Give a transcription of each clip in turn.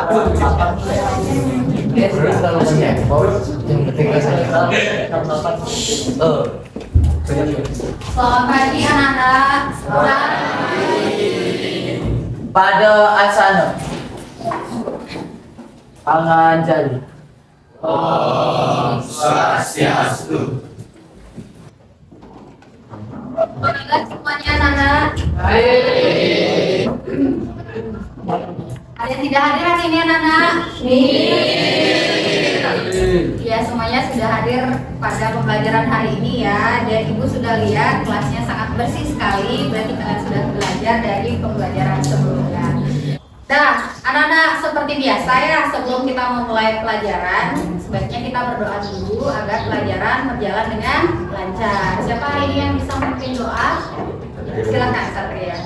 Selamat pagi anak-anak. Pada asana panganjali. Om Swastiastu. Baiklah semuanya anak-anak. Ada yang tidak hadir hari ini anak-anak? Ya, semuanya sudah hadir pada pembelajaran hari ini ya. Dan ibu sudah lihat kelasnya sangat bersih sekali. Berarti kalian sudah belajar dari pembelajaran sebelumnya. Nah, anak-anak, seperti biasa ya, sebelum kita memulai pelajaran, sebaiknya kita berdoa dulu agar pelajaran berjalan dengan lancar. Siapa hari ini yang bisa memimpin doa? Silakan Satria.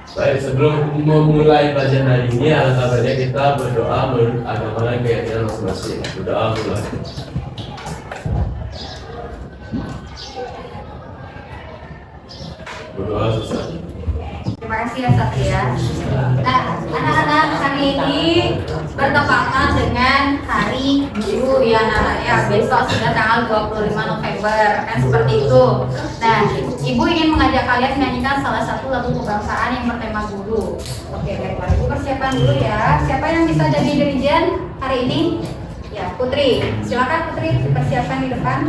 Baik, sebelum memulai pelajaran hari ini, alangkah baiknya kita berdoa menurut agama dan keyakinan masing-masing. Berdoa mulai. Berdoa susah. Terima kasih ya Satria. Nah, anak-anak, hari ini bertepatan dengan Hari Guru ya anak-anak ya. Besok sudah tanggal 25 November, kan seperti itu. Nah, ibu ingin mengajak kalian menyanyikan salah satu lagu kebangsaan yang bertema guru. Oke, baiklah, ibu persiapan dulu ya. Siapa yang bisa jadi dirijen hari ini? Ya, Putri. Silakan Putri, dipersiapkan di depan.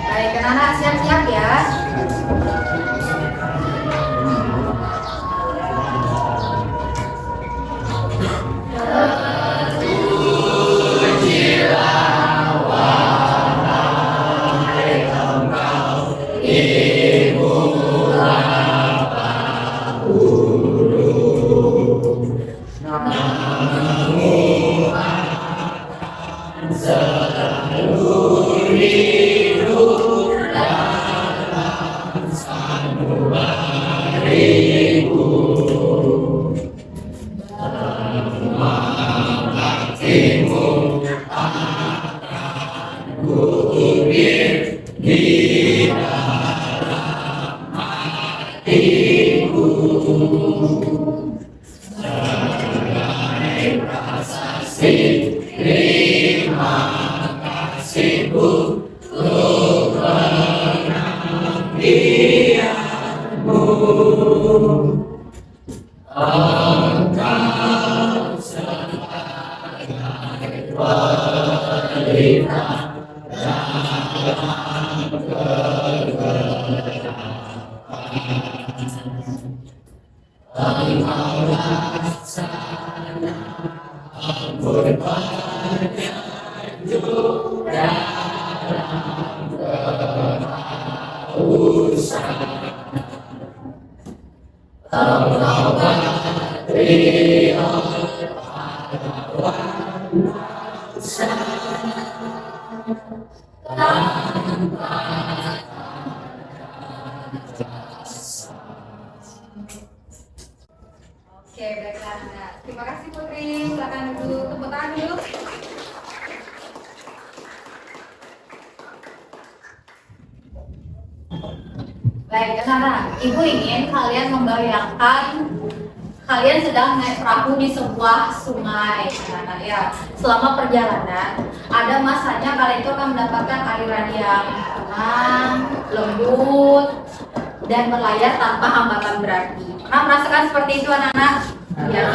Baik, anak-anak siap-siap ya. Oke, baiklah. Nah, terima kasih Putri. Silakan duduk. Tepuk tangan dulu. Baik, anak-anak. Ibu ingin kalian membayangkan kalian sedang naik perahu di sebuah sungai, anak-anak ya. Selama perjalanan, ada masanya kalian itu akan mendapatkan aliran yang tenang, lembut, dan berlayar tanpa hambatan berarti. Pernah merasakan seperti itu anak-anak? Ya.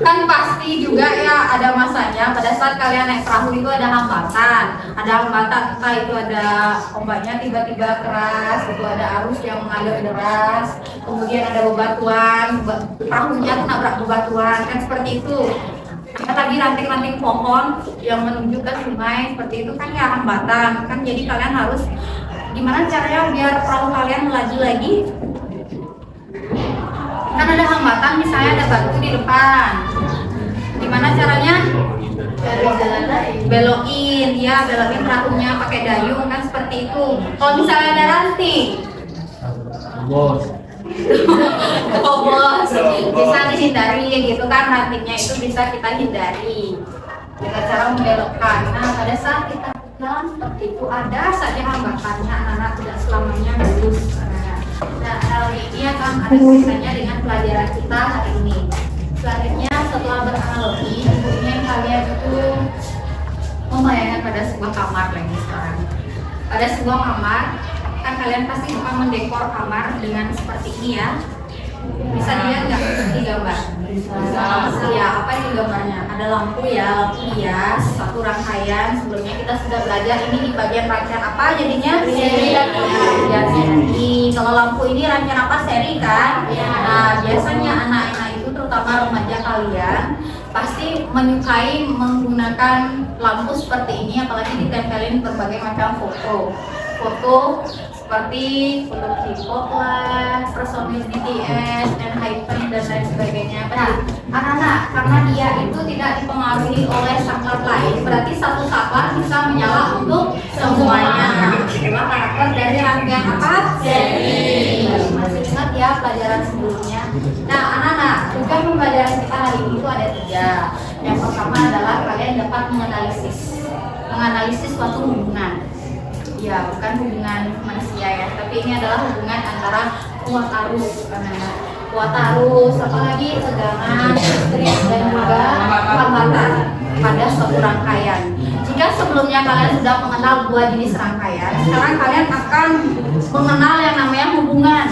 Kan pasti juga ya ada masanya pada saat kalian naik perahu itu ada hambatan, entah itu ada ombaknya tiba-tiba keras, itu ada arus yang mengalir deras, kemudian ada bebatuan, perahunya nabrak bebatuan, kan seperti itu. Ada lagi ranting-ranting pohon yang menuju ke sungai, seperti itu kan ya hambatan, kan jadi kalian harus gimana caranya biar perahu kalian melaju lagi? Kan ada hambatan, misalnya ada batu di depan. Gimana caranya? Belokin, ya belokin perahunya pakai dayung kan seperti itu. Kalau misalnya ada ranting, Bos. oh bos, bisa dihindari gitu kan, rantingnya itu bisa kita hindari dengan cara membelokkan. Nah pada saat kita jalan itu ada saja hambatannya, anak-anak tidak selamanya lulus. Nah, hal ini akan ada kaitannya dengan pelajaran kita hari ini. Selanjutnya, setelah beranalogi, ingin kalian itu membayangkan pada sebuah kamar lagi sekarang. Pada sebuah kamar, kan kalian pasti akan mendekor kamar dengan seperti ini ya. Bisa dilihat nggak di gambar? Ya, apa itu gambarnya? Ada lampu ya, lampu hias, satu rangkaian. Sebelumnya kita sudah belajar ini di bagian rangkaian apa jadinya? Seri dan ya, seri. Kalau lampu ini rangkaian apa? Seri kan? Nah, biasanya anak-anak itu terutama remaja kalian pasti menyukai menggunakan lampu seperti ini, apalagi ditempelin berbagai macam foto seperti foto K-pop lah, personil BTS, Enhypen dan lain sebagainya. Nah, anak-anak karena dia itu tidak dipengaruhi oleh saklar lain, berarti satu saklar bisa menyala untuk semuanya. Itulah karakter dari rangkaian apa? Seri. Masih ingat ya pelajaran sebelumnya? Nah, anak-anak, tugas pembelajaran kita hari ini itu ada 3. Yang pertama adalah kalian dapat menganalisis suatu hubungan. Ya, bukan hubungan manusia ya, tapi ini adalah hubungan antara kuat arus, kuat arus, apalagi tegangan, listrik dan juga hambatan pada suatu rangkaian. Jika sebelumnya kalian sudah mengenal 2 jenis rangkaian, sekarang kalian akan mengenal yang namanya hubungan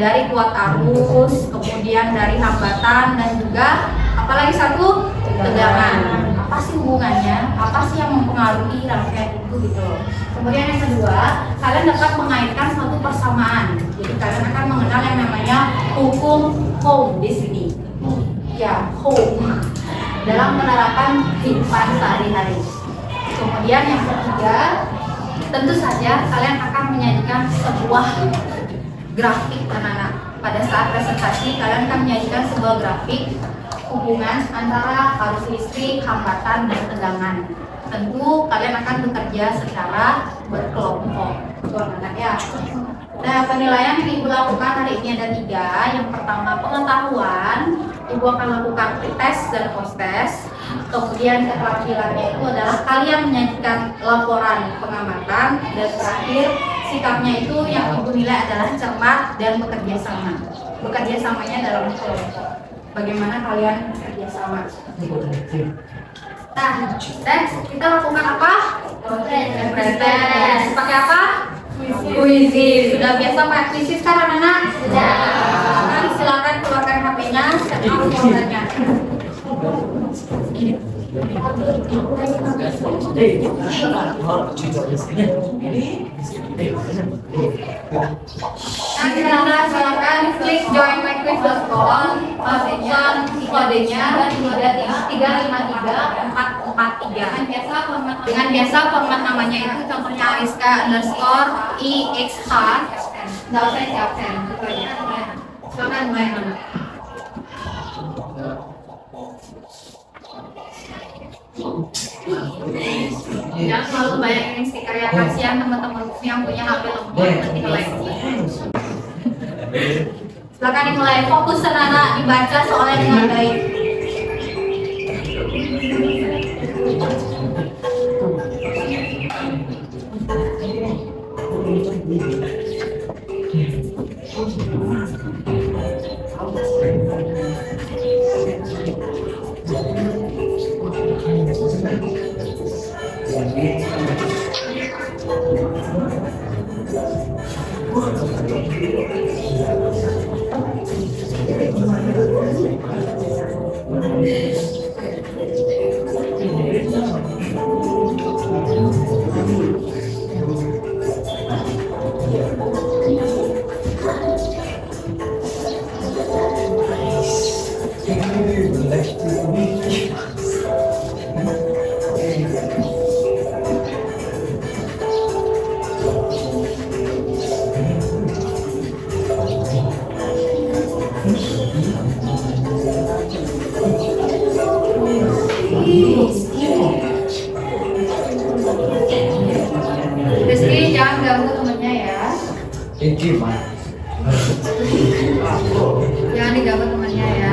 dari kuat arus, kemudian dari hambatan dan juga apalagi satu tegangan. Apa sih hubungannya? Apa sih yang mempengaruhi rangkaian itu gitu? Kemudian yang kedua, kalian dapat mengaitkan suatu persamaan. Jadi kalian akan mengenal yang namanya hukum home di sini. Ya, home dalam penerapan kehidupan sehari-hari. Kemudian yang ketiga, tentu saja kalian akan menyajikan sebuah grafik anak-anak. Pada saat presentasi kalian akan menyajikan sebuah grafik hubungan antara arus listrik, hambatan, dan tegangan. Tentu kalian akan bekerja secara berkelompok, anak-anak ya. Nah, penilaian yang Ibu lakukan hari ini ada 3. Yang pertama pengetahuan, Ibu akan lakukan tes dan post-tes. Kemudian keterampilannya itu adalah kalian menyajikan laporan pengamatan, dan terakhir sikapnya itu yang Ibu nilai adalah cermat dan bekerja sama. Bekerja samanya dalam kelompok. Bagaimana kalian bekerja sama? Nah, tes kita lakukan apa? Tes. Pakai apa? Kuisis. Sudah biasa pakai kuisis kan anak-anak? Sudah. Nah, silakan keluarkan HP-nya, set up foldernya. Nah, silakan klik joinmyquiz.com, masukkan kodenya 353-443. Dengan biasa format namanya itu contohnya Ariska_IXH. Nggak usah isi absen, itu aja. Silakan mulai anak. Jangan selalu bayangin stiker ya, kasihan teman-teman yang punya HP lembut ketika lagi. Silakan dimulai, fokus anak-anak, dibaca soalnya dengan baik. Rizky jangan ganggu temennya ya. Jangan diganggu temennya ya.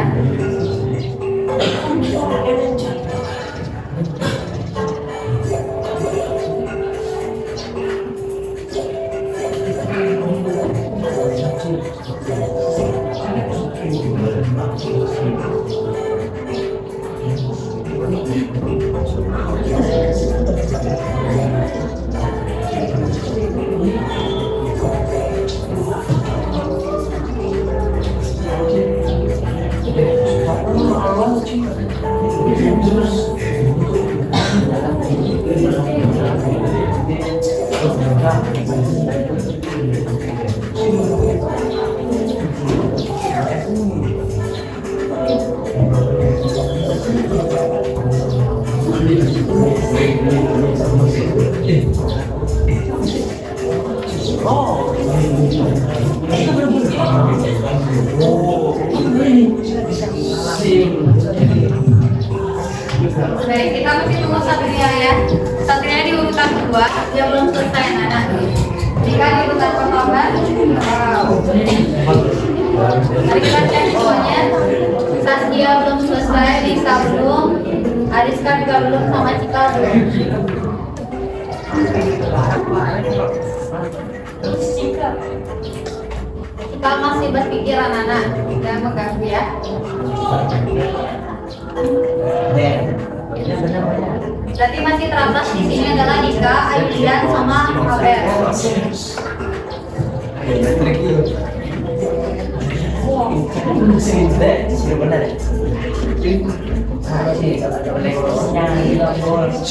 Baik, kita masih tunggu Satria ya. Satria di urutan kedua, dia belum selesai anak. Jika di urutan pertama, mari kita cek semuanya. Saskia belum selesai, Lisa belum, Ariska juga belum, sama Cika belum. Cika masih berpikir anak-anak, jangan mengganggu ya. Berarti masih teratas di sini adalah Nika, Aidan, sama Abel.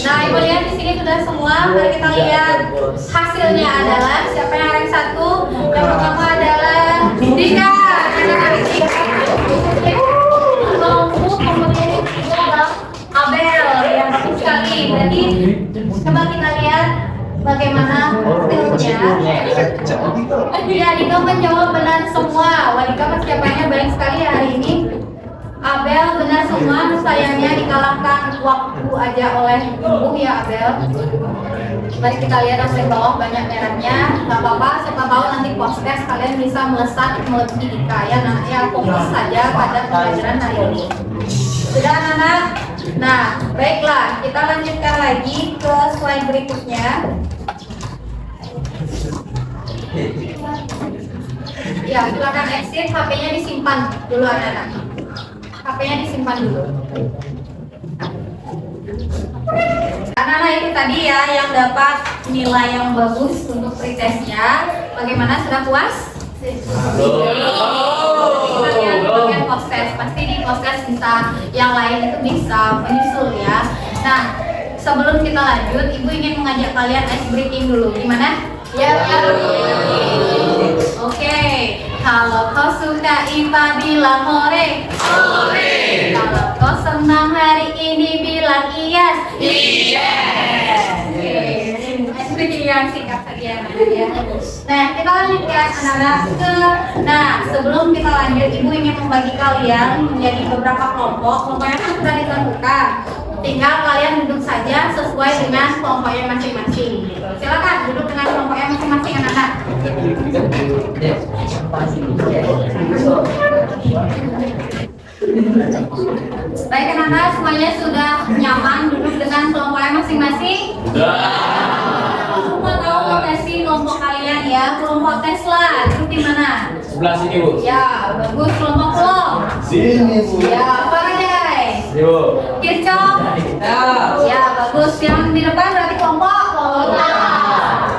Nah, ibu lihat di sini sudah semua. Mari kita lihat hasilnya adalah siapa yang rank 1? Yang pertama adalah Nika. Kemudian yang ketiga adalah Abel yang bagus sekali. Jadi coba kita lihat bagaimana hasilnya. Ya, Nika menjawab benar semua. Wadika persiapannya baik sekali hari ini. Abel benar semua, sayangnya dikalahkan waktu aja oleh ibu ya Abel. Mari kita lihat di bawah banyak merahnya. Gak apa-apa, siapa tahu nanti podcast kalian bisa melesat melebihi Nika ya. Nah, ya fokus saja pada pelajaran hari ini. Sudah anak-anak? Nah, baiklah, kita lanjutkan lagi ke slide berikutnya. Ya, silakan exit, HP-nya disimpan dulu anak-anak. HP-nya disimpan dulu. Anak-anak itu tadi ya yang dapat nilai yang bagus untuk pretestnya. Bagaimana, sudah puas? Kita lihat di bagian podcast. Pasti di podcast bisa yang lain itu bisa menyusul ya. Nah, sebelum kita lanjut, Ibu ingin mengajak kalian ice breaking dulu. Gimana? Ya. Oke. Kalau kau suka IPA bilang hore. Hore. Kalau kau senang hari ini bilang iya. Iya. Oke. Yang singkat saja ya. Nah, kita lanjutkan anak-anak ke. Nah, sebelum kita lanjut, Ibu ingin membagi kalian menjadi beberapa kelompok. Kelompoknya kan sudah ditentukan. Tinggal kalian duduk saja sesuai dengan kelompoknya masing-masing. Gitu. Silakan duduk dengan kelompoknya masing-masing anak-anak. Baik anak-anak, semuanya sudah nyaman duduk dengan kelompoknya masing-masing? Semua tahu nggak sih kelompok kalian ya? Kelompok Tesla, duduk di mana? Sebelah sini, Bu. Ya, bagus. Kelompok lo? Sini, Bu. Ya, Faraday. Sini, Bu. Kirchhoff? Ya, bagus. Yang di depan berarti kelompok lo.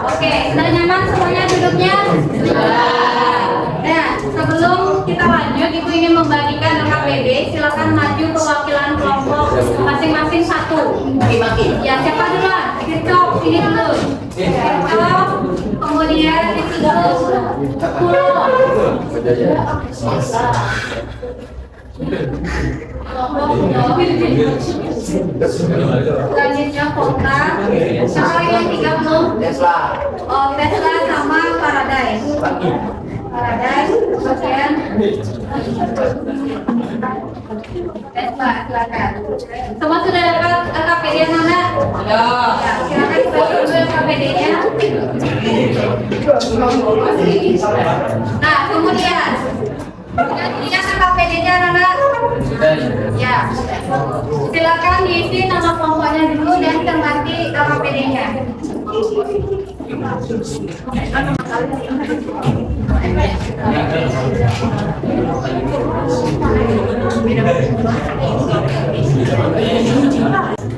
Oke, sudah nyaman semuanya duduknya? Nah, sebelum kita lanjut, Ibu ingin membagikan LKPD. Silakan maju perwakilan kelompok masing-masing satu. Ya, siapa duluan? Kirchhoff, sini dulu. Kirchhoff, kemudian itu Pulo. Selanjutnya kota. Siapa yang 30? Tesla. Oh, Tesla sama Faraday. Faraday, kemudian Tesla, silakan. Semua sudah dapat LKPD mana? Sudah. Ya, silakan dibagi dulu LKPD-nya. Nah, kemudian lihat LKPD-nya anak-anak. Ya, silakan diisi nama kelompoknya dulu dan cermati LKPD-nya.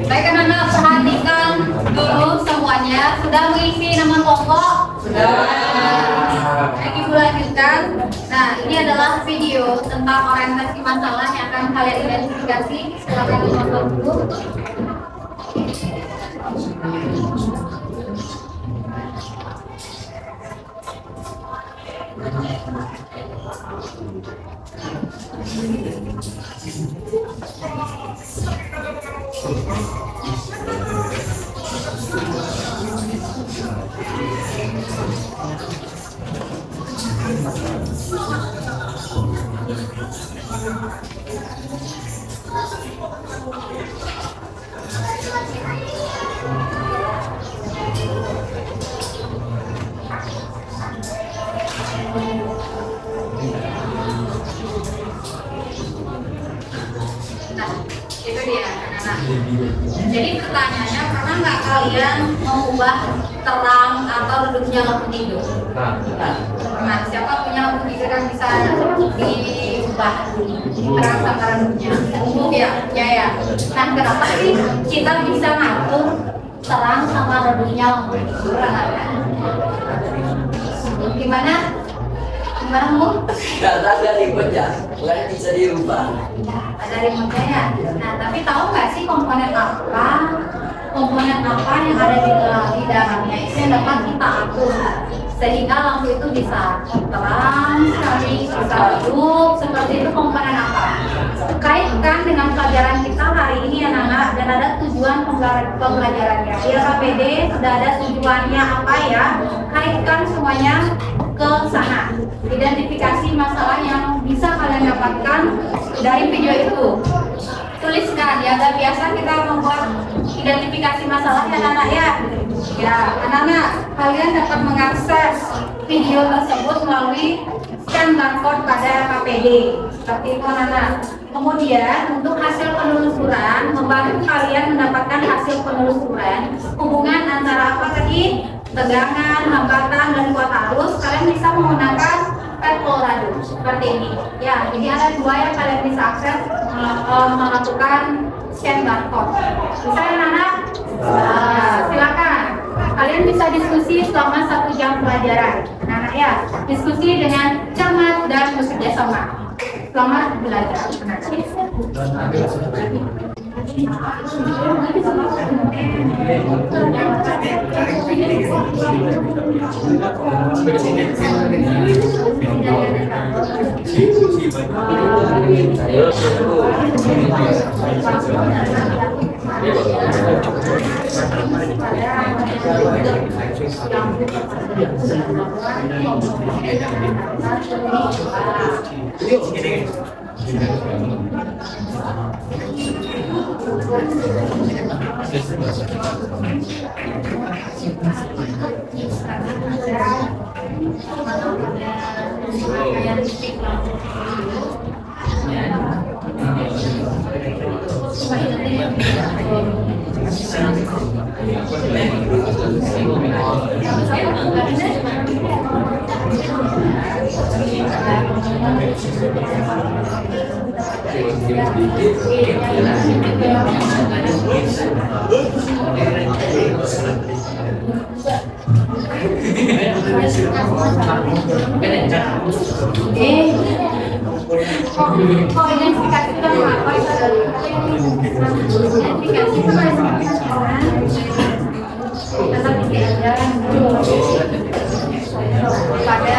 Baik anak-anak, perhatikan dulu semuanya. Sudah mengisi nama kelompok? Sudah. Baik, Ibu lanjutkan. Nah, ini adalah video tentang orientasi masalah yang akan kalian identifikasi. Silakan ditonton dulu. Nah, itu dia anak-anak. Jadi pertanyaannya, pernah nggak kalian mengubah terang atau redupnya lampu tidur? Nah, siapa punya lampu tidur yang bisa diubah terang sama redupnya? Umum ya, ya. Nah, kenapa sih kita bisa ngatur terang sama redupnya lampu tidur, anak-anak? Gimana? Gimana, Bu? Karena ada remote-nya, bukan bisa dirubah. Ada remote ya. Nah, tapi tahu nggak sih komponen apa yang ada di dalamnya itu yang dapat kita atur sehingga lampu itu bisa terang sekali, bisa redup, seperti itu komponen apa? Kaitkan dengan pelajaran kita hari ini anak-anak, dan ada tujuan pembelajarannya. Di LKPD sudah ada tujuannya apa ya? Kaitkan semuanya ke sana. Identifikasi masalah yang bisa kalian dapatkan dari video itu. Tuliskan ya, dan biasa kita membuat identifikasi masalah ya anak-anak ya. Ya, anak-anak, kalian dapat mengakses video tersebut melalui scan barcode pada KPD. Seperti itu anak-anak. Kemudian untuk hasil penelusuran, membantu kalian mendapatkan hasil penelusuran hubungan antara apa tadi? Tegangan, hambatan, dan kuat arus. Kalian bisa menggunakan pet Colorado seperti ini. Ya, jadi ada dua yang kalian bisa akses melakukan scan barcode. Bisa ya anak? Silakan. Kalian bisa diskusi selama 1 jam pelajaran. Anak-anak ya, diskusi dengan cermat dan bekerja sama. Selamat belajar. Kok identifikasi itu apa? Identifikasi itu tetap diajarkan pada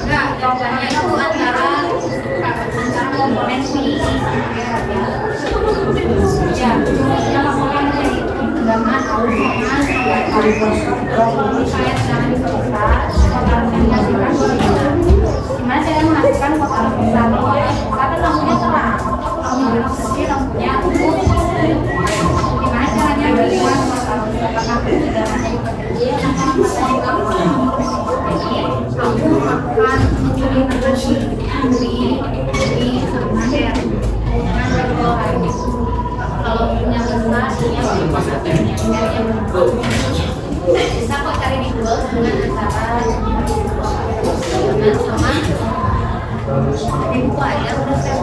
nah, jawabannya itu antara komponen ini ya, nama komponen itu tegangan, arus, saya sedang diperiksa komponennya gimana saya menghasilkan komponen besar karena lampunya terang, lampunya gimana caranya bagaimana apakah tegangannya aku akan di sama ya kalau punya besar bisa kok cari di Google dengan cara sama di buku aja udah saya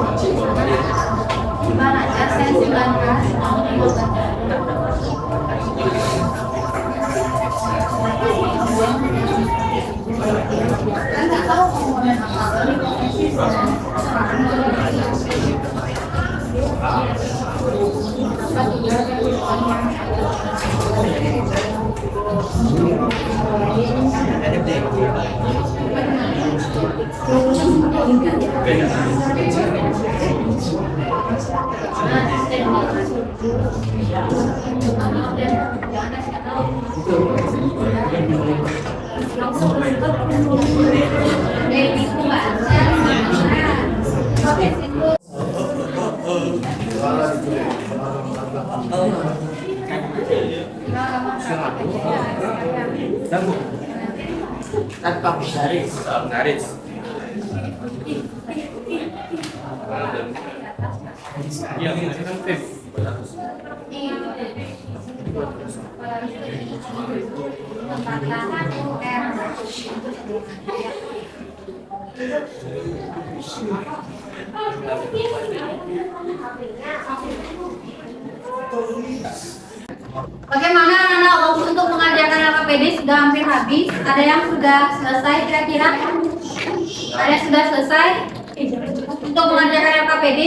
gimana aja saya 19 mau Tanpa bisaris. Naris. Iya, ini kan fifth. Bagaimana anak-anak waktu untuk mengajarkan LKPD sudah hampir habis? Ada yang sudah selesai kira-kira? Ada yang sudah selesai untuk mengajarkan LKPD?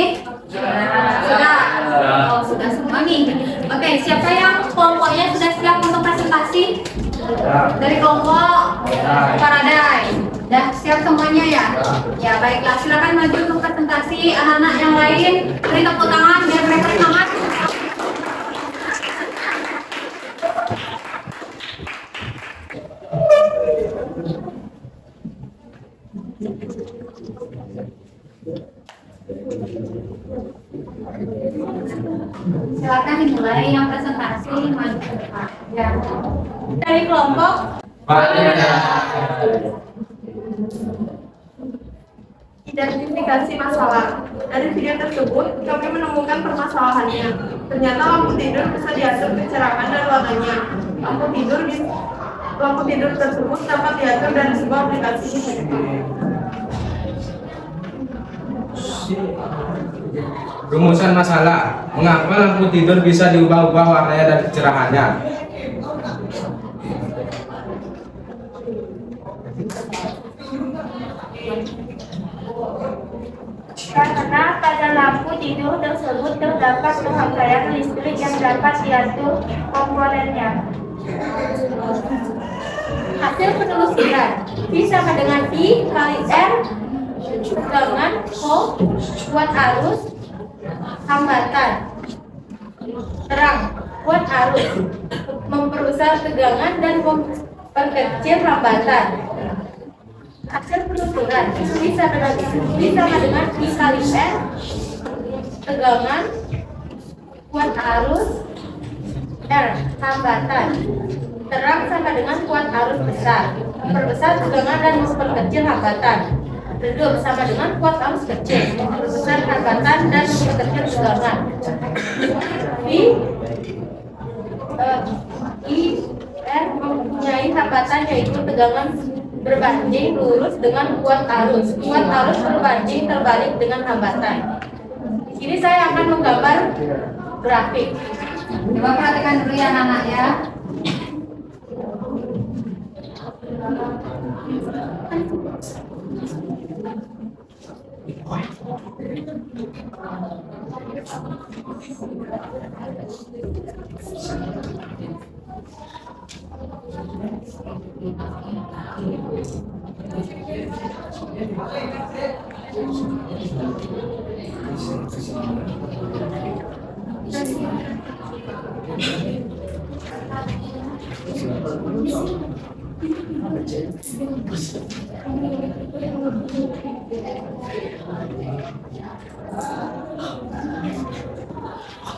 Sudah. Oh, sudah semua nih. Oke, siapa yang kelompoknya sudah siap untuk presentasi? Dari kelompok Paradise. Sudah siap semuanya ya? Ya, baiklah. Silakan maju untuk presentasi. Anak-anak yang lain beri tepuk tangan biar mereka semangat. Silakan dimulai yang presentasi maju ke depan. Ya. Dari kelompok identifikasi masalah. Dari video tersebut, kami menemukan permasalahannya. Ternyata lampu tidur bisa diatur pencerahan dan warnanya. Lampu tidur tersebut dapat diatur dari sebuah aplikasi di handphone. Rumusan masalah. Mengapa lampu tidur bisa diubah-ubah warnanya dan kecerahannya? Karena pada lampu tidur tersebut terdapat pemakaian listrik yang dapat diatur komponennya. hasil penelusuran V sama dengan I kali R tegangan volt kuat arus hambatan terang kuat arus memperbesar tegangan dan memperkecil hambatan. Hasil penelusuran V sama dengan I kali R tegangan kuat arus R hambatan terang sama dengan kuat arus besar memperbesar tegangan dan memperkecil hambatan. Redup sama dengan kuat arus kecil memperbesar hambatan dan memperkecil tegangan. I R mempunyai hambatan yaitu tegangan berbanding lurus dengan kuat arus berbanding terbalik dengan hambatan. Di sini saya akan menggambar grafik. Coba perhatikan dulu ya anak-anak ya.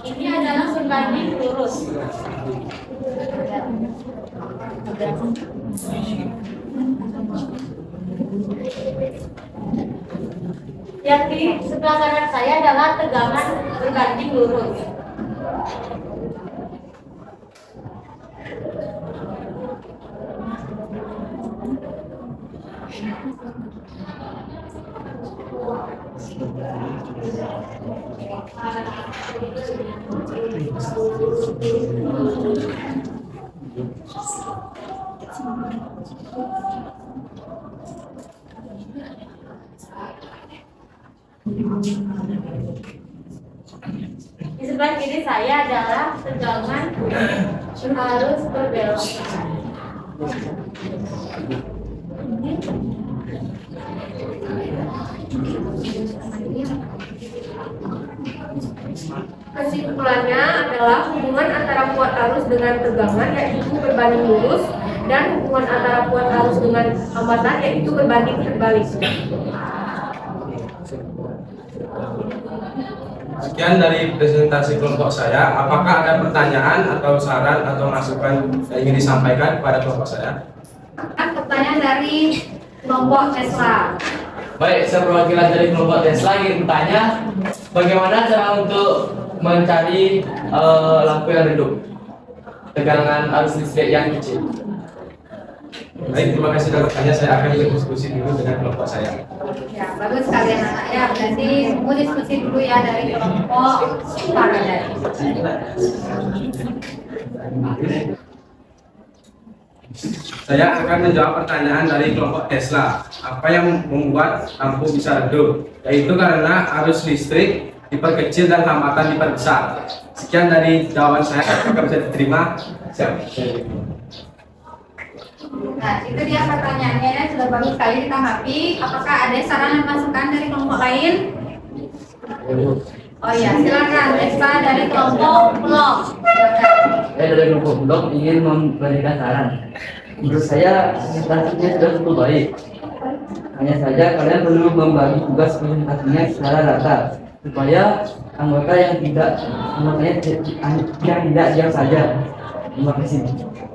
Ini adalah berbanding lurus. Yang di sebelah kanan saya adalah tegangan berbanding lurus. Di sebelah kiri saya adalah tegangan arus berbelok. Kesimpulannya adalah hubungan antara kuat arus dengan tegangan yaitu berbanding lurus, dan hubungan antara kuat arus dengan hambatan yaitu berbanding terbalik. Sekian dari presentasi kelompok saya. Apakah ada pertanyaan atau saran atau masukan yang ingin disampaikan kepada kelompok saya? Pertanyaan dari kelompok Tesla. Baik, saya perwakilan dari kelompok Tesla ingin bertanya, bagaimana cara untuk mencari lampu yang redup, tegangan arus listrik yang kecil? Baik, terima kasih sudah bertanya. Saya akan berdiskusi dulu dengan kelompok saya. Ya, bagus sekalian anak ya. Berarti mau diskusi dulu ya dari kelompok Paradise. Saya akan menjawab pertanyaan dari kelompok Tesla. Apa yang membuat lampu bisa redup? Yaitu karena arus listrik diperkecil dan hambatan diperbesar. Sekian dari jawaban saya. Apakah bisa diterima? Siap. Nah, itu dia pertanyaannya ya, sudah bagus sekali ditanggapi. Apakah ada saran dan masukan dari kelompok lain? Oh ya, silakan Tesla dari kelompok Blok. Silakan. Saya dari kelompok Blok ingin memberikan saran. Menurut saya presentasinya sudah cukup baik. Hanya saja kalian perlu membagi tugas presentasinya secara rata supaya anggota yang tidak diam saja. Terima kasih.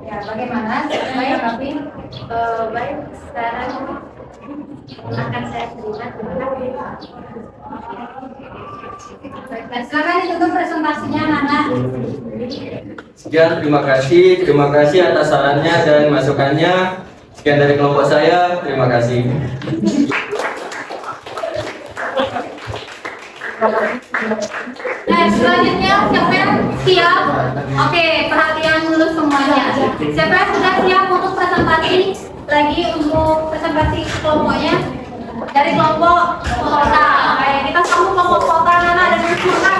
Ya, bagaimana? Baik, tapi Baik, sekarang akan saya terima. Terima kasih. baiklah, silakan ditutup presentasinya, Nana. Sekian, terima kasih atas sarannya dan masukannya. Sekian dari kelompok saya, terima kasih. Nah, selanjutnya siapa yang siap? Oke, perhatian dulu semuanya. Siapa yang sudah siap untuk presentasi lagi untuk presentasi kelompoknya? Dari kelompok kota. Oke, kita sambut kelompok kota, Nana dan Nusmurna.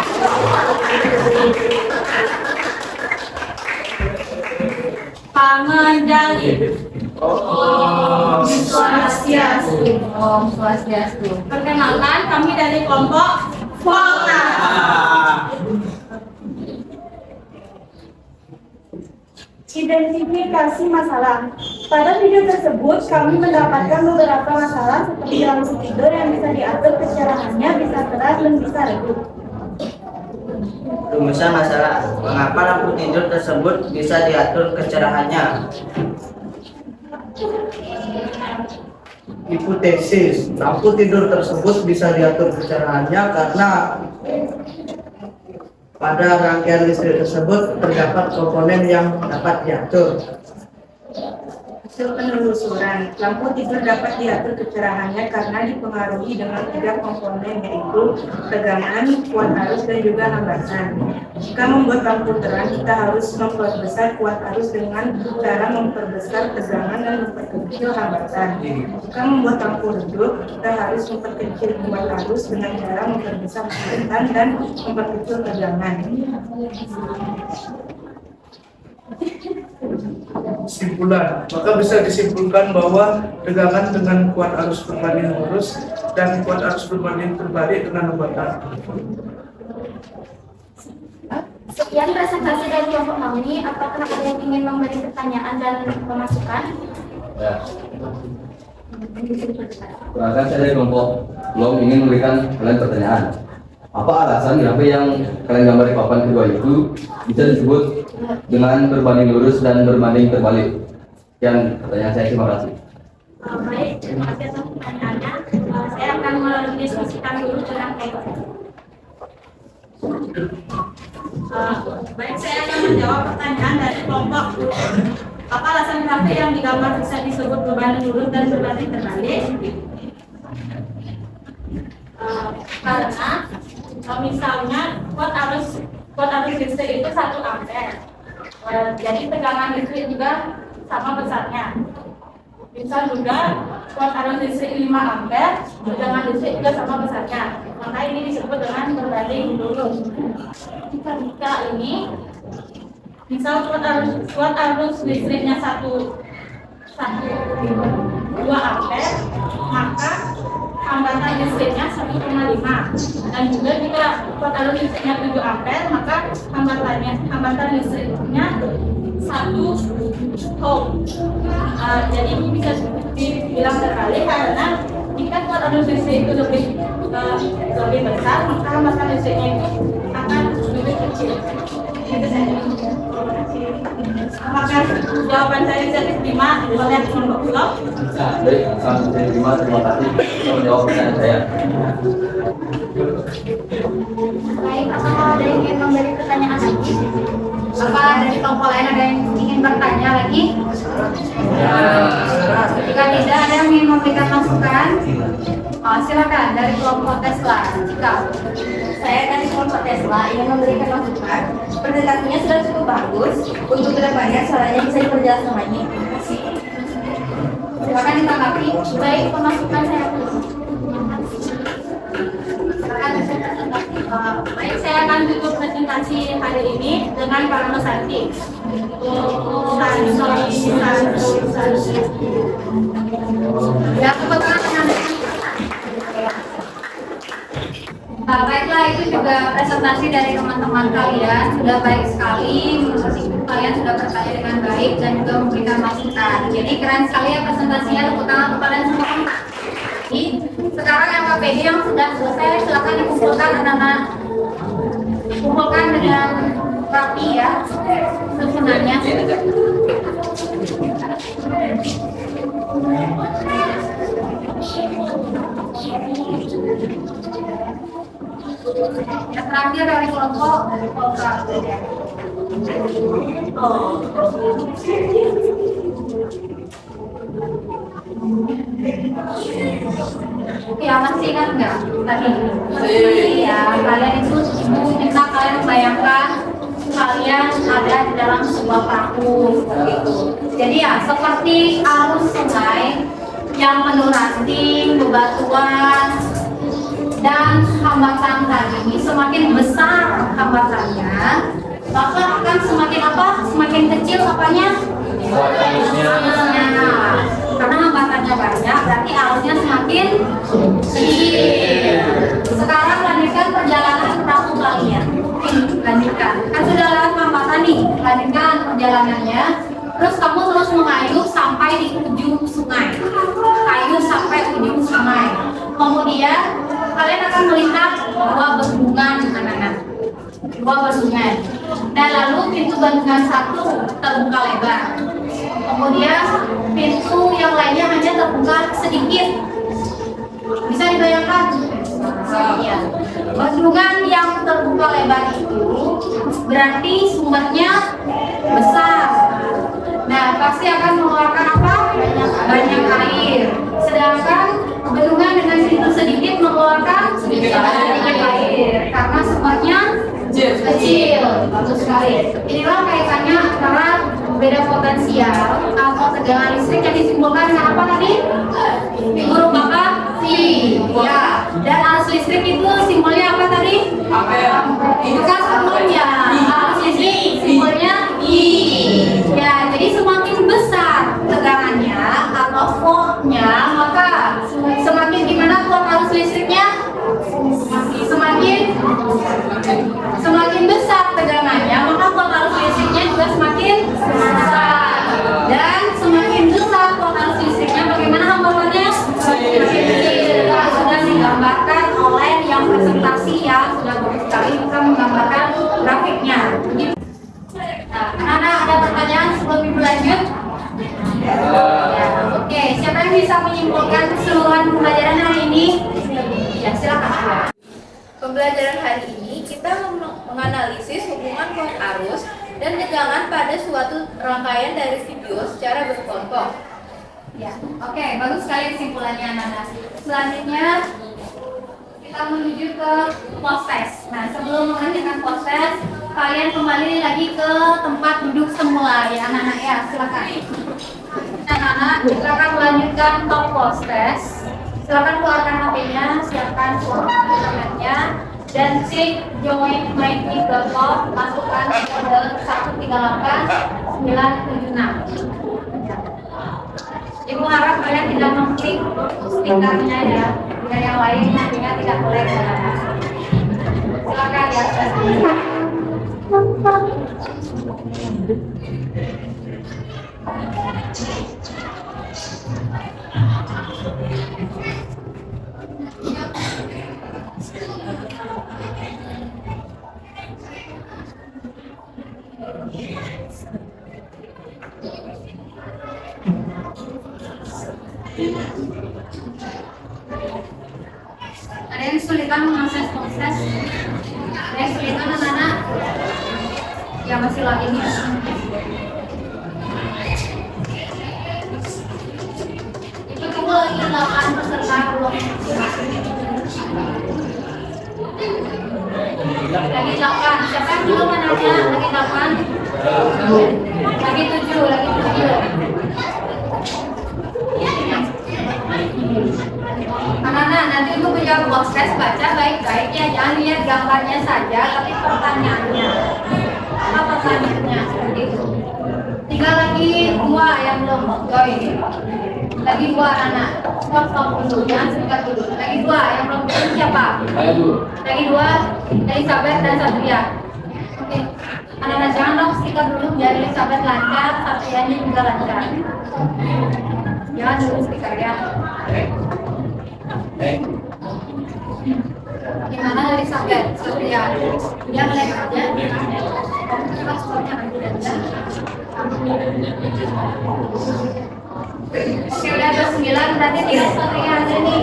Pangandaling. Om Swastiastu. Om Swastiastu. Perkenalkan, kami dari kelompok kota. Identifikasi masalah. Pada video tersebut, kami mendapatkan beberapa masalah seperti lampu tidur yang bisa diatur kecerahannya, bisa terang dan bisa redup. Rumusan masalah, mengapa lampu tidur tersebut bisa diatur kecerahannya? Hipotesis, lampu tidur tersebut bisa diatur kecerahannya karena pada rangkaian listrik tersebut terdapat komponen yang dapat diatur. Hasil penelusuran, lampu tidur dapat diatur kecerahannya karena dipengaruhi dengan 3 komponen, yaitu tegangan, kuat arus, dan juga hambatan. Jika membuat lampu terang, kita harus memperbesar kuat arus dengan cara memperbesar tegangan dan memperkecil hambatan. Jika membuat lampu redup, kita harus memperkecil kuat arus dengan cara memperbesar hambatan dan memperkecil tegangan. Kesimpulan, maka bisa disimpulkan bahwa tegangan dengan kuat arus berbanding lurus dan kuat arus berbanding terbalik dengan hambatan. Sekian presentasi dari kelompok kami. Apakah ada yang ingin memberi pertanyaan dan pemasukan? Ya. Perkenalkan, saya dari kelompok Blok ingin memberikan kalian pertanyaan. Apa alasan kenapa yang kalian gambar di papan kedua itu bisa disebut dengan berbanding lurus dan berbanding terbalik? Sekian pertanyaan saya, terima kasih. Baik, terima kasih atas pertanyaannya. Saya akan mendiskusikan dulu dengan kelompok. Baik, saya akan menjawab pertanyaan dari kelompok. Apa alasan kenapa yang digambar bisa disebut berbanding lurus dan berbanding terbalik? Karena misalnya kuat arus listrik itu 1 ampere. Jadi tegangan listrik juga sama besarnya. Bisa juga kuat arus listrik 5 ampere, tegangan listrik juga sama besarnya. Maka ini disebut dengan berbanding lurus. Jika ini misal kuat arus listriknya 2 ampere, maka hambatan listriknya 1,5, dan juga jika kuat arus listriknya 7 ampere, maka hambatan listriknya 1 ohm. Jadi ini bisa dibilang terbalik karena jika kuat arus listrik itu lebih besar, maka hambatan listriknya itu akan lebih kecil. Itu saja. Apakah jawaban saya bisa diterima oleh kelompok blok? Baik, terima kasih telah menjawab pertanyaan saya. Baik, apakah ada yang ingin memberi pertanyaan lagi? Apa dari kelompok lain ada yang ingin bertanya lagi? Jika tidak ada yang ingin memberikan masukan, silakan dari kelompok Tesla. Jika Saya dari kelompok Tesla ingin memberikan masukan. Presentasinya sudah cukup bagus. Untuk kedepannya suaranya bisa diperjelas lagi. silakan ditanggapi. Baik, pemasukan saya dulu. Baik, saya akan tutup presentasi hari ini dengan Pak Santi. Ya, kebetulan baiklah, itu juga presentasi dari teman-teman kalian sudah baik sekali. Menurut kalian sudah bertanya dengan baik dan juga memberikan masukan. Jadi keren sekali ya presentasinya. Tepuk tangan untuk kalian semua. Sekarang LKPD yang sudah selesai silakan dikumpulkan anak-anak. Kumpulkan dengan rapi ya susunannya. Yang terakhir dari kelompok ya, masih ingat nggak tadi? Ya, kalian itu ibu minta kalian membayangkan kalian ada di dalam sebuah perahu seperti itu. Jadi ya, seperti arus sungai yang penuh ranting, bebatuan, dan hambatan tadi semakin besar hambatannya, maka akan semakin apa? Semakin kecil apanya? Arusnya. Karena hambatannya banyak, berarti arusnya semakin kecil. Sekarang lanjutkan perjalanan perahu kalian. Lanjutkan. Kan sudah lewat hambatan nih. Lanjutkan perjalanannya. Terus kamu terus mengayuh sampai di ujung sungai. Kayu sampai ujung sungai. Kemudian kalian akan melihat dua bendungan anak-anak. Dua bendungan. Dan lalu pintu bendungan satu terbuka lebar. Kemudian pintu yang lainnya hanya terbuka sedikit. Bisa dibayangkan? Ya. Bendungan yang terbuka lebar itu berarti sumbernya besar. Nah, pasti akan mengeluarkan apa? Banyak air. Sedangkan bendungan dengan pintu sedikit mengeluarkan banyak air karena sumbernya kecil. Bagus sekali. Inilah kaitannya antara beda potensial atau tegangan listrik yang disimpulkan dengan apa tadi? Huruf apa? V. Ya. Dan arus listrik itu simbolnya apa tadi? Itu kan simbolnya. Arus listrik simbolnya I. Ya, jadi semakin besar tegangannya atau voltnya, maka semakin gimana keluar arus listriknya? Semakin besar tegangannya, maka keluar arus listriknya juga semakin besar. Dan semakin besar keluar arus listriknya, bagaimana hambatannya? Semakin kecil. Sudah digambarkan oleh yang presentasi yang sudah bagus sekali bisa menggambarkan grafiknya. Nah, anak-anak ada pertanyaan sebelum ibu lanjut? Ya, oke, siapa yang bisa menyimpulkan keseluruhan pembelajaran hari ini? Ya, silakan. Pembelajaran hari ini kita menganalisis hubungan kuat arus dan tegangan pada suatu rangkaian dari video secara berkelompok. Ya, oke, bagus sekali kesimpulannya anak-anak. Selanjutnya kita menuju ke post test. Nah, sebelum mengerjakan post test, kalian kembali lagi ke tempat duduk semula ya anak-anak ya, silakan. Anak-anak, silakan melanjutkan top post test. Silakan keluarkan HP-nya, siapkan internetnya, dan klik join my Google, masukkan kode 138976. Ibu harap kalian tidak mengklik stikernya ya, Dan yang lain nantinya tidak boleh berangkat. Silakan ya. Ada yang kesulitan mengakses proses? Ada yang kesulitan anak-anak? Yang masih lagi nih. Itu tunggu lagi 8 peserta belum. Lagi 8. Siapa yang belum anaknya? Lagi 8. Lagi 7. Lagi 7. Anak-anak, nanti untuk menjawab proses baca baik-baik ya, jangan lihat gambarnya saja, tapi pertanyaannya. Apa pertanyaannya? Seperti itu. Tinggal lagi 2 yang belum join. Lagi 2 anak. Stop dulu, jangan singkat dulu. Lagi 2 yang belum join siapa? Lagi 2, Elizabeth dan Satria. Oke. Anak-anak jangan dong singkat dulu biar Elizabeth lancar, Satrianya juga lancar. Jangan dulu speaker ya. Gimana dari Sabet? Satria? Dia ngelek aja. Paspornya nanti aja. Oke, udah ada 9, berarti tinggal Satria aja nih.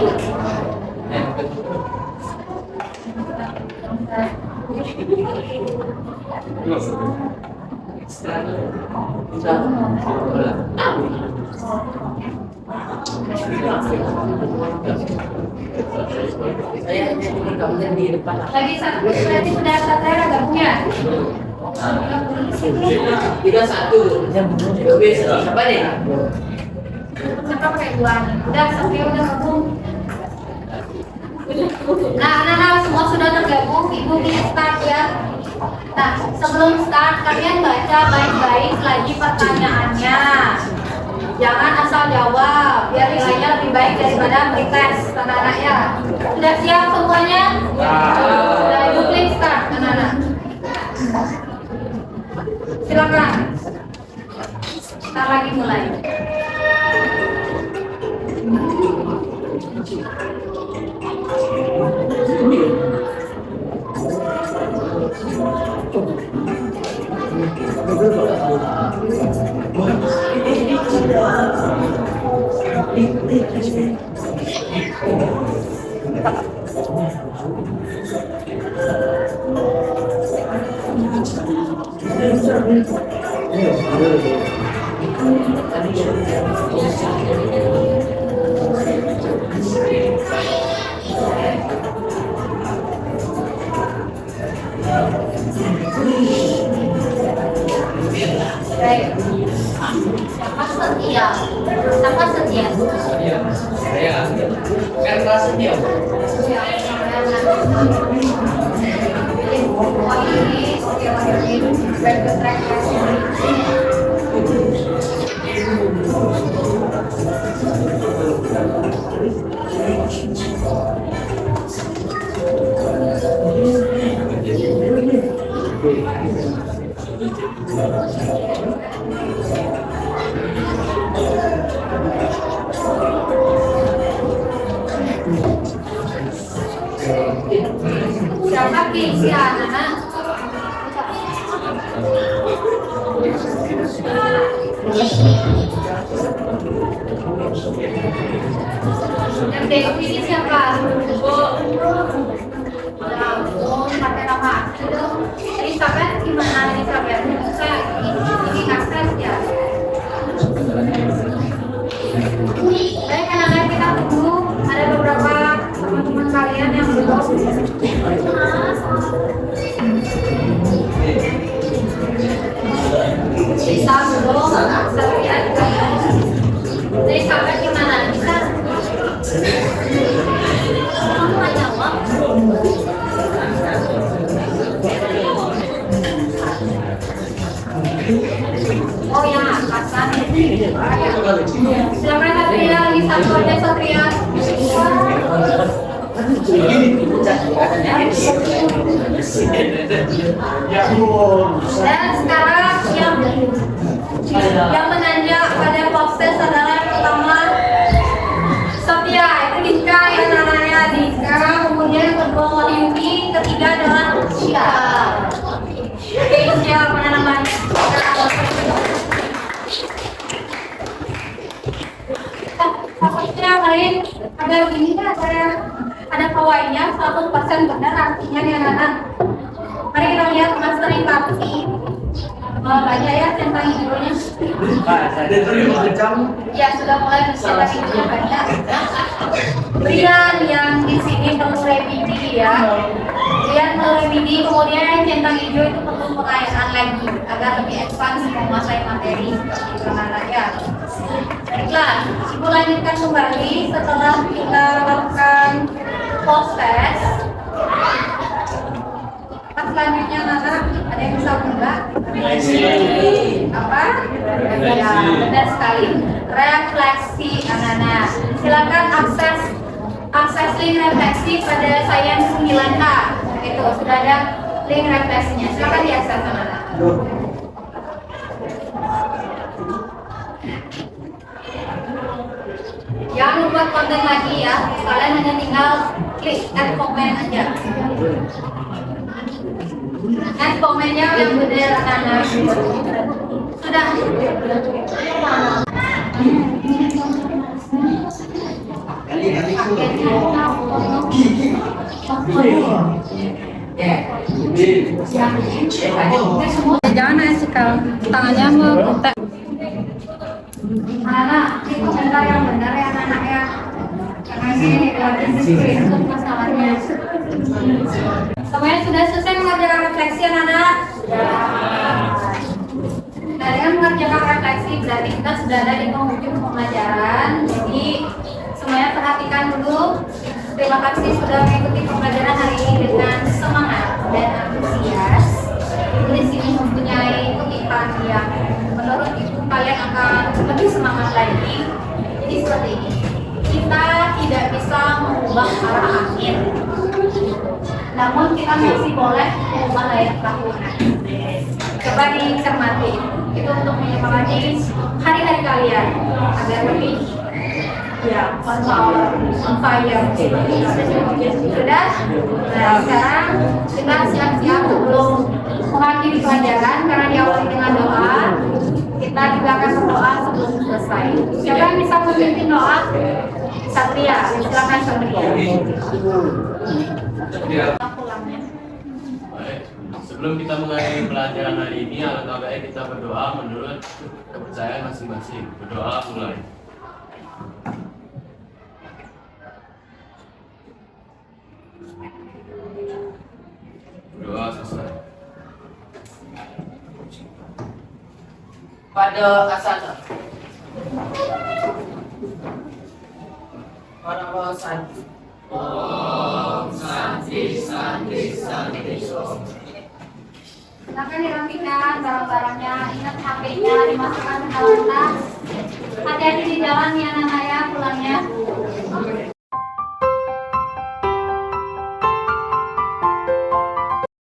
Saya hanya ingin kamu di depan. Lagi satu berarti sudah Satria gabungnya. 31 jam siapa deh? Siapa pakai 2 nih? Udah Satria udah gabung. Nah, anak-anak semua sudah tergabung, Ibu bisa start ya. Nah, sebelum start kalian baca baik-baik lagi pertanyaannya. Jangan asal jawab, biar nilainya lebih baik daripada pretest, anak-anak ya. Sudah siap semuanya? Sudah, Ibu klik start, anak-anak. Silakan. Start lagi mulai. Baik. Siapa setia? Siapa setia? Saya kan kelas setia. Back to track. Siapa Kingsi anak-anak? Yang Dewi ini siapa? Pakai nama Elizabeth gimana Elizabeth? Saya ini akses ya. Baik anak-anak kita tunggu. Ada beberapa teman-teman kalian yang belum. Bisa belum? Satria juga. Jadi sampai gimana? Bisa? Kamu nggak jawab? Oh yang atasan. Silakan Satria, lagi satu aja Satria. Dan sekarang yang menanjak pada proses adalah yang pertama Sophia, itu Dika ya namanya Dika, kemudian yang kedua Wahyudi, ketiga adalah Syia. Oke, Syia mana namanya? Maksudnya lain ada begini kan ada kawannya 100% benar artinya nih anak-anak. Mari kita lihat mastering kapsi. Banyak ya centang hidronya. Ya sudah mulai centang hidronya banyak. Brian yang di sini perlu revisi ya. Brian perlu revisi, kemudian yang centang hijau itu perlu pengayaan lagi agar lebih advance menguasai materi anak-anak ya. Baiklah, ibu lanjutkan kembali setelah kita lakukan proses. Selanjutnya anak ada yang bisa buka apa? Ya, benar sekali. Refleksi anak-anak. Silakan akses link refleksi pada sains 9A. Itu sudah ada link refleksinya. Silakan diakses anak-anak. Jangan membuat konten lagi ya. Kalian hanya tinggal klik add comment aja. Add komennya yang benar anak-anak. Sudah. Jangan sekal tangannya membuka. Anak-anak, ini komentar yang benar ya anak-anak ya. Karena ini itu masalahnya. Semuanya sudah selesai mengerjakan refleksi anak-anak? Nah, dengan mengerjakan refleksi berarti kita sudah ada di penghujung pembelajaran. Jadi semuanya perhatikan dulu. Terima kasih sudah mengikuti pembelajaran hari ini dengan semangat dan antusias. Ibu di sini mempunyai kutipan yang menurut ibu kalian akan lebih semangat lagi. Jadi seperti ini. Kita tidak bisa mengubah arah angin, namun kita masih boleh mengubah layar perahu. Coba dicermati, itu untuk menyemangati hari-hari kalian agar lebih ya on fire. Sudah? Nah, sekarang kita siap-siap sebelum mengakhiri pelajaran karena diawali dengan doa. Kita juga akan berdoa sebelum selesai. Siapa yang bisa memimpin doa? Satria, silakan Satria. Pulangnya. Baik, sebelum kita mengakhiri pelajaran hari ini, alangkah baik kita berdoa menurut kepercayaan masing-masing. Berdoa mulai. Berdoa selesai. Pada asana. Pada santi. Silakan dirapikan barang-barangnya, ingat HP-nya dimasukkan ke dalam tas. Hati-hati di jalan ya anak-anak ya pulangnya.